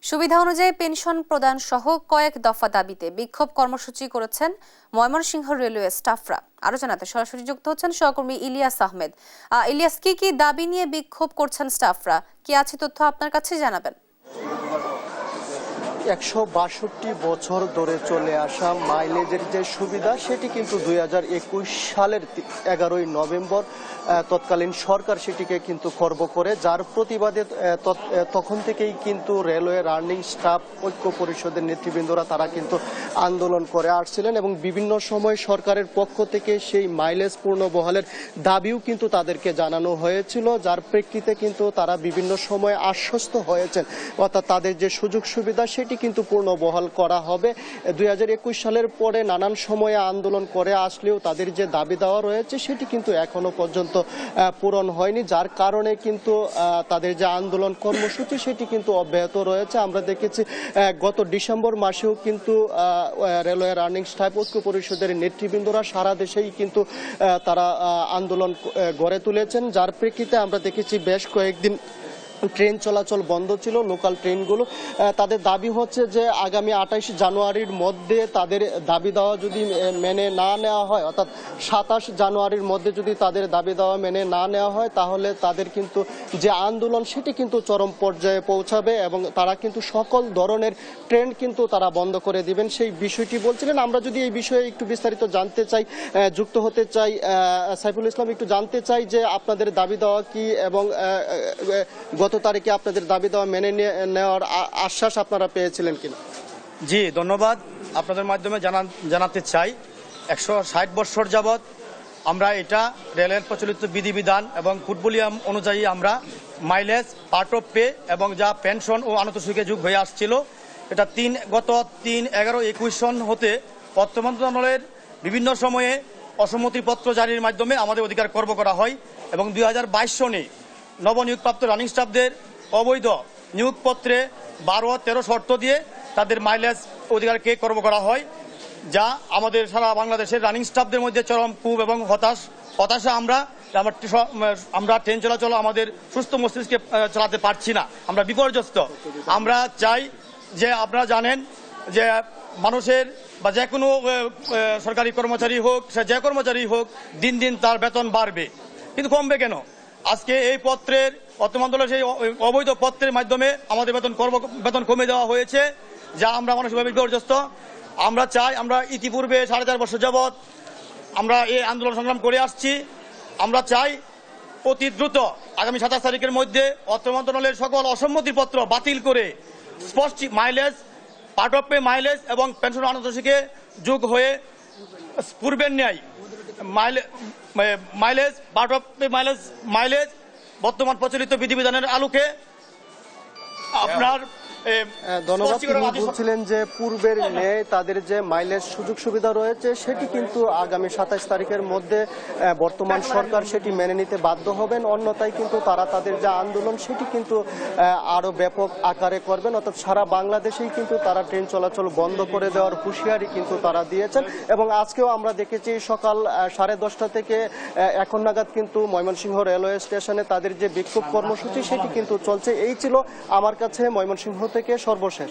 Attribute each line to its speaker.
Speaker 1: সুবিধা অনুযায়ী পেনশন প্রদান সহ কয়েক দফা দাবিতে বিক্ষোভ কর্মসূচি করেছেন ময়মনসিংহ রেলওয়ে স্টাফরা। আরো জানাতে সরাসরি যুক্ত হচ্ছেন সহকর্মী ইলিয়াস আহমেদ। ইলিয়াস, কি দাবি নিয়ে বিক্ষোভ করছেন স্টাফরা? কি আছে তথ্য আপনার কাছে জানাবেন।
Speaker 2: ১৬২ বছর ধরে চলে আসা মাইলেজের যে সুবিধা সেটি কিন্তু ২০২১ সালের ১১ই নভেম্বর তৎকালীন সরকার সেটিকে কিন্তু খর্ব করে, যার প্রতিবাদে তখন থেকেই কিন্তু রেলওয়ে রানিং স্টাফ ঐক্য পরিষদের নেতৃবৃন্দরা তারা কিন্তু আন্দোলন করে আসছিলেন এবং বিভিন্ন সময় সরকারের পক্ষ থেকে সেই মাইলেজ পূর্ণ বহালের দাবিও কিন্তু তাদেরকে জানানো হয়েছিল, যার প্রেক্ষিতে কিন্তু তারা বিভিন্ন সময় আশ্বস্ত হয়েছেন, অর্থাৎ তাদের যে সুযোগ সুবিধা সেটি কিন্তু পূর্ণ বহাল করা হবে। ২০২১ সালের পরে নানান সময়ে আন্দোলন করে আসলেও তাদের যে দাবি দেওয়া রয়েছে সেটি কিন্তু এখনো পর্যন্ত পূরণ হয়নি, যার কারণে কিন্তু তাদের যে আন্দোলন কর্মসূচি সেটি কিন্তু অব্যাহত রয়েছে। আমরা দেখেছি গত ডিসেম্বর মাসেও কিন্তু রেলওয়ে রানিং স্টাফ ঐক্য পরিষদের নেতৃবৃন্দরা সারা দেশেই কিন্তু তারা আন্দোলন গড়ে তুলেছেন, যার প্রেক্ষিতে আমরা দেখেছি বেশ কয়েকদিন ট্রেন চলাচল বন্ধ ছিল, লোকাল ট্রেনগুলো। তাদের দাবি হচ্ছে যে আগামী ২৮ জানুয়ারির মধ্যে তাদের দাবি দেওয়া যদি মেনে না নেওয়া হয়, অর্থাৎ ২৭ জানুয়ারির মধ্যে যদি তাদের দাবি দেওয়া মেনে না নেওয়া হয় তাহলে তাদের কিন্তু যে আন্দোলন সেটি কিন্তু চরম পর্যায়ে পৌঁছাবে এবং তারা কিন্তু সকল ধরনের ট্রেন কিন্তু তারা বন্ধ করে দিবেন, সেই বিষয়টি বলছিলেন। আমরা যদি এই বিষয়ে একটু বিস্তারিত জানতে চাই, যুক্ত হতে চাই সাইফুল ইসলাম, একটু জানতে চাই যে আপনাদের দাবি দেওয়া কি এবং গত তারিখে আপনাদের দাবি দেওয়া মেনে নেওয়ার আশ্বাস আপনারা পেয়েছিলেন কিনা?
Speaker 3: জি, ধন্যবাদ। আপনাদের মাধ্যমে জানাতে চাই ১৬০ বছর যাবৎ আমরা এটা রেলের প্রচলিত বিধিবিধান এবং ফুটবলিয়াম অনুযায়ী আমরা মাইলেজ, পার্ট অফ পে এবং যা পেনশন ও আনুতোষিকে যুগ হয়ে আসছিল, এটা গত ৩/১১/২১ সন হতে অর্থ মন্ত্রণালয়ের বিভিন্ন সময়ে অসম্মতিপত্র জারির মাধ্যমে আমাদের অধিকার খর্ব করা হয় এবং ২০২২ সনে নবনিয়োগপ্রাপ্ত রানিং স্টাফদের অবৈধ নিয়োগপত্রে ১২ ও ১৩ শর্ত দিয়ে তাদের মাইলেজ অধিকারকে খর্ব করা হয়, যা আমাদের সারা বাংলাদেশের রানিং স্টাফদের মধ্যে চরম ক্ষোভ এবং হতাশা। আমরা ট্রেন চলাচল আমাদের সুস্থ মস্তিষ্কে চালাতে পারছি না, আমরা বিপর্যস্ত। আমরা চাই যে আপনারা জানেন যে মানুষের বা যে কোনো সরকারি কর্মচারী হোক, সে যে কর্মচারী হোক, দিন দিন তার বেতন বাড়বে, কিন্তু কমবে কেন? আজকে এই পত্রের অর্থ মন্ত্রণালয়ের সেই অবৈধ পত্রের মাধ্যমে আমাদের বেতন কমে দেওয়া হয়েছে, যা আমরা মানসিকভাবে বিপর্যস্ত। আমরা চাই, আমরা ইতিপূর্বে ৪.৫ বছর যাবৎ আমরা এই আন্দোলন সংগ্রাম করে আসছি। আমরা চাই অতি দ্রুত আগামী ২৭ তারিখের মধ্যে অর্থ মন্ত্রণালয়ের সকল অসম্মতিপত্র বাতিল করে স্পষ্ট mileage, part of pay mileage এবং পেনশন আনুতোষিকে যোগ হয়ে পূর্বের ন্যায় mileage, part of pay mileage বর্তমান প্রচলিত বিধিবিধানের আলোকে আপনার
Speaker 2: ধন্যবাদ। তিনি বলছিলেন যে পূর্বের ন্যায় তাদের যে মাইলেজ সুযোগ সুবিধা রয়েছে সেটি কিন্তু আগামী ২৭ তারিখের মধ্যে বর্তমান সরকার সেটি মেনে নিতে বাধ্য হবেন, অন্যথায় কিন্তু তারা তাদের যে আন্দোলন সেটি কিন্তু আরো ব্যাপক আকারে করবেন, অর্থাৎ সারা বাংলাদেশেই কিন্তু তারা ট্রেন চলাচল বন্ধ করে দেওয়ার হুঁশিয়ারি কিন্তু তারা দিয়েছেন। এবং আজকেও আমরা দেখেছি সকাল 10:30 থেকে এখন নাগাদ কিন্তু ময়মনসিংহ রেলওয়ে স্টেশনে তাদের যে বিক্ষোভ কর্মসূচি সেটি কিন্তু চলছে। এই ছিল আমার কাছে ময়মনসিংহ থেকে সর্বশেষ।